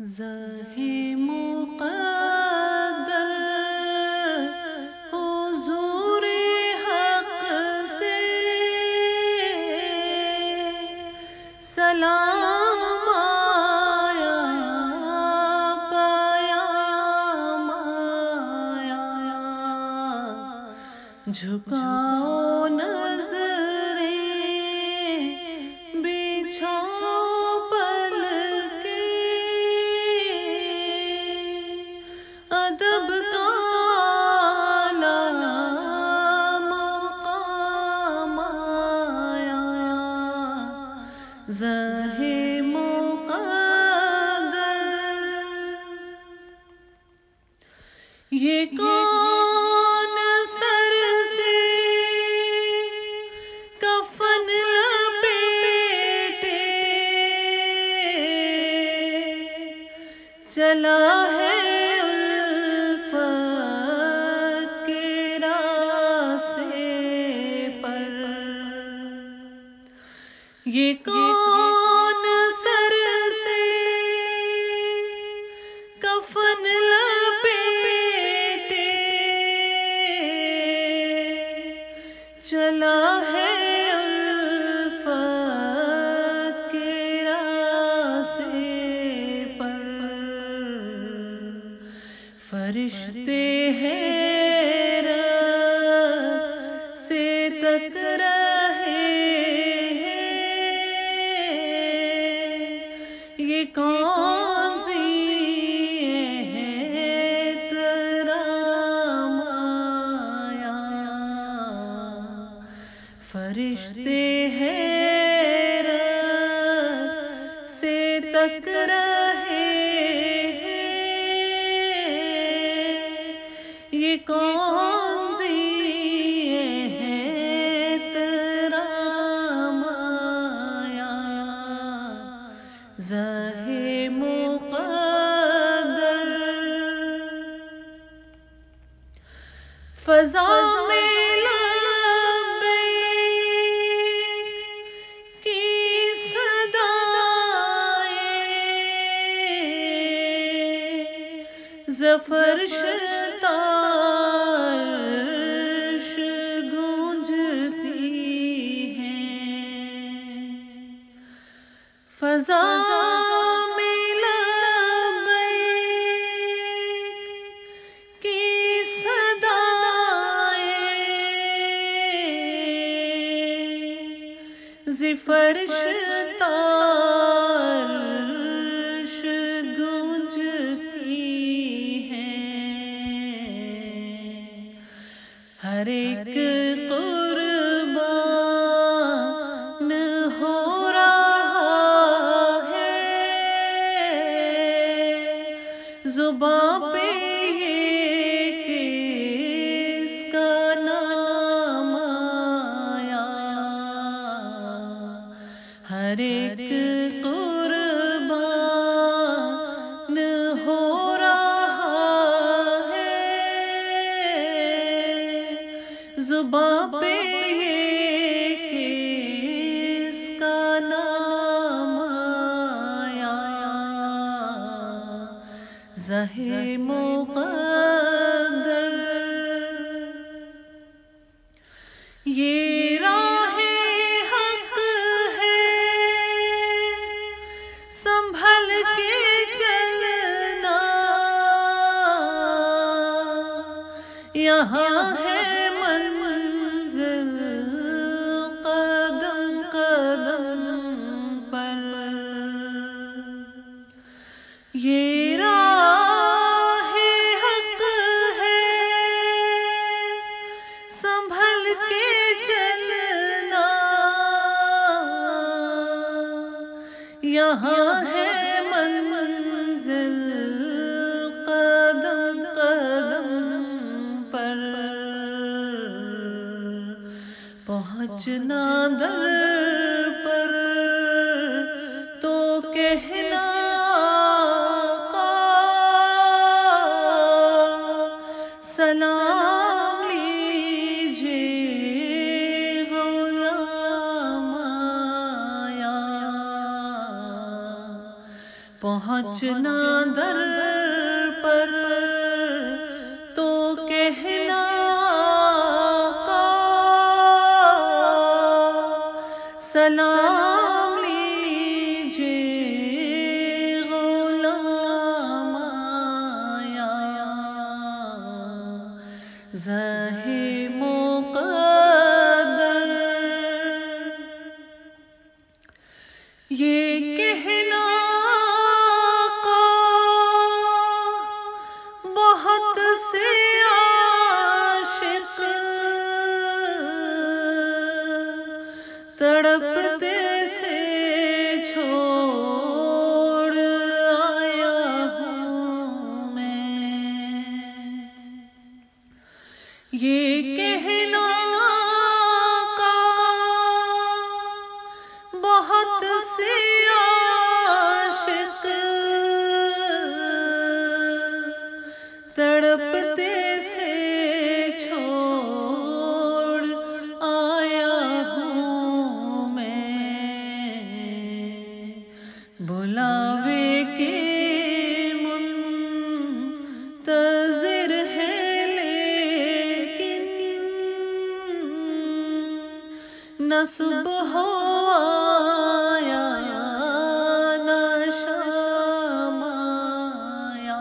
زہے مقدر حضور حق سے سلام آیا، پیام آیا، جھکاؤ نظریں بچھاؤ ادب کا اعلیٰ مقام آیا، زہے مقدر یہ کون سر سے کفن لپیٹے چلا ہے یہ کون سر سے کفن لپیٹے چلا ہے الفت کے راستے پر، فرشتے حیرت سے تک رہے یہ کون سی احترام آیا، فرشتے حیرت سے تک رہے یہ کون سی احترام آیا، زہے مقدر فضا میں لبیک کی صدائیں ظفر عرش گونجتی ہیں، فضا میں لبیک کی صدائیں ظفر عرش گونجتی ہیں، ہر ایک قربان ہو رہا ہے زباں پہ یہ کس کا نام آیا، ہر ایک قربان ہو رہا ہے زباں پہ کس کا نام آیا، زہے مقدر یہ راہ حق ہے سنبھل کے چلنا، یہاں ہے منزل قدم قدم پر، یہ راہ حق ہے سنبھل کے چلنا، یہاں ہے منزل قدم قدم پر، پہنچنا در پر تو کہنا سلام لیجیے غلام آیا، پہنچنا در پر تو کہنا کا سلام لیجیے غلام آیا زہے مقدر یہ کہنا کا بہت سے عاشق تڑپتے سے چھوڑ آیا ہوں میں یہ کہنا کا بہت سے عاشق تڑپتے سے چھوڑ آیا ہوں میں بلاوے کے منتظر ہے لیکن نہ صبح آیا نہ شام آیا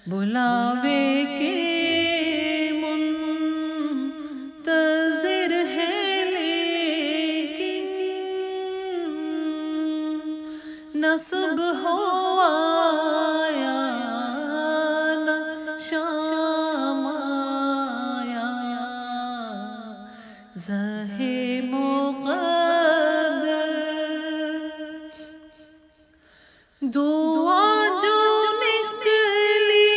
بلاوے کے منتظر ہے لیکن نہ صبح آیا نہ شام آیا زہے مقدر دعا جو نکلی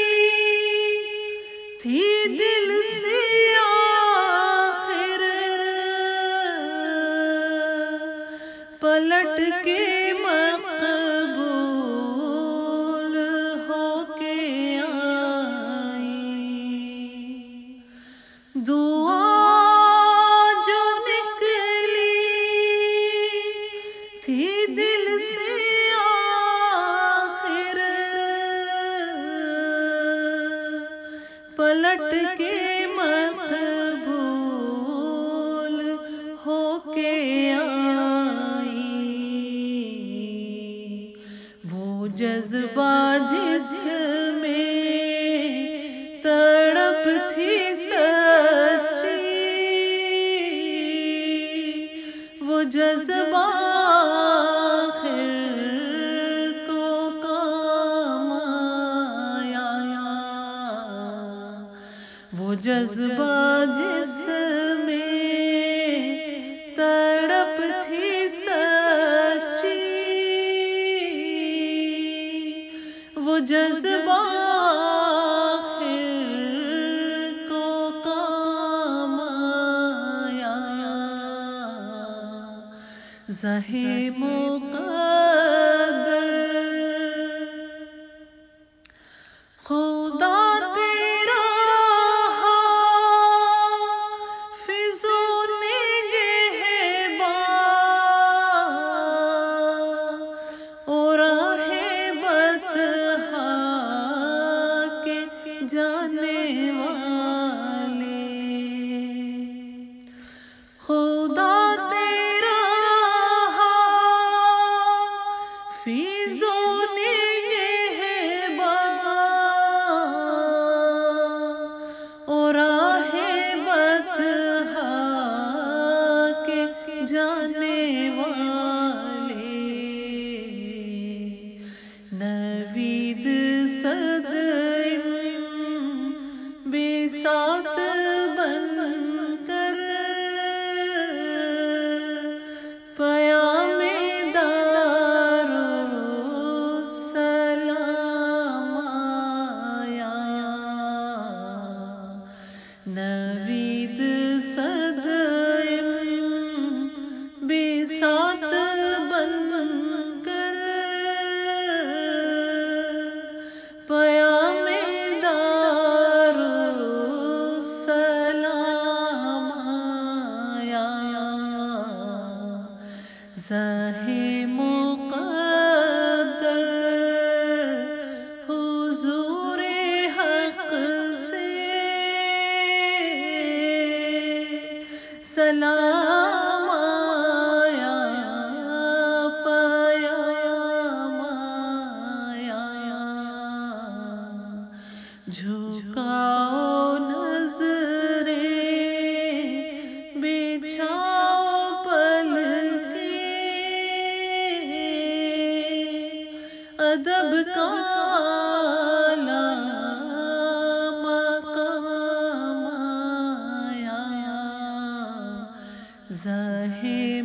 تھی دل سے آخر پلٹ کے مقبول ہو کے آئی دعا جو نکلی تھی دل سے آخر پلٹ کے مقبول ہو کے آئی وہ جذبہ جس میں تڑپ تھی سچی وہ جذبہ آخر کو کام آیا وہ جذبہ جس میں تڑپ تھی سچی وہ جذبہ آخر کو کام آیا زہے مقدر خدا تیرا حافظ نگہباں اور راہ بطحا کے جانے والے خدا تیرا حافظ نگہباں اور راہ بطحا کے جانے والے نوید صد بے ساتھ بن کر پیام دار زاہے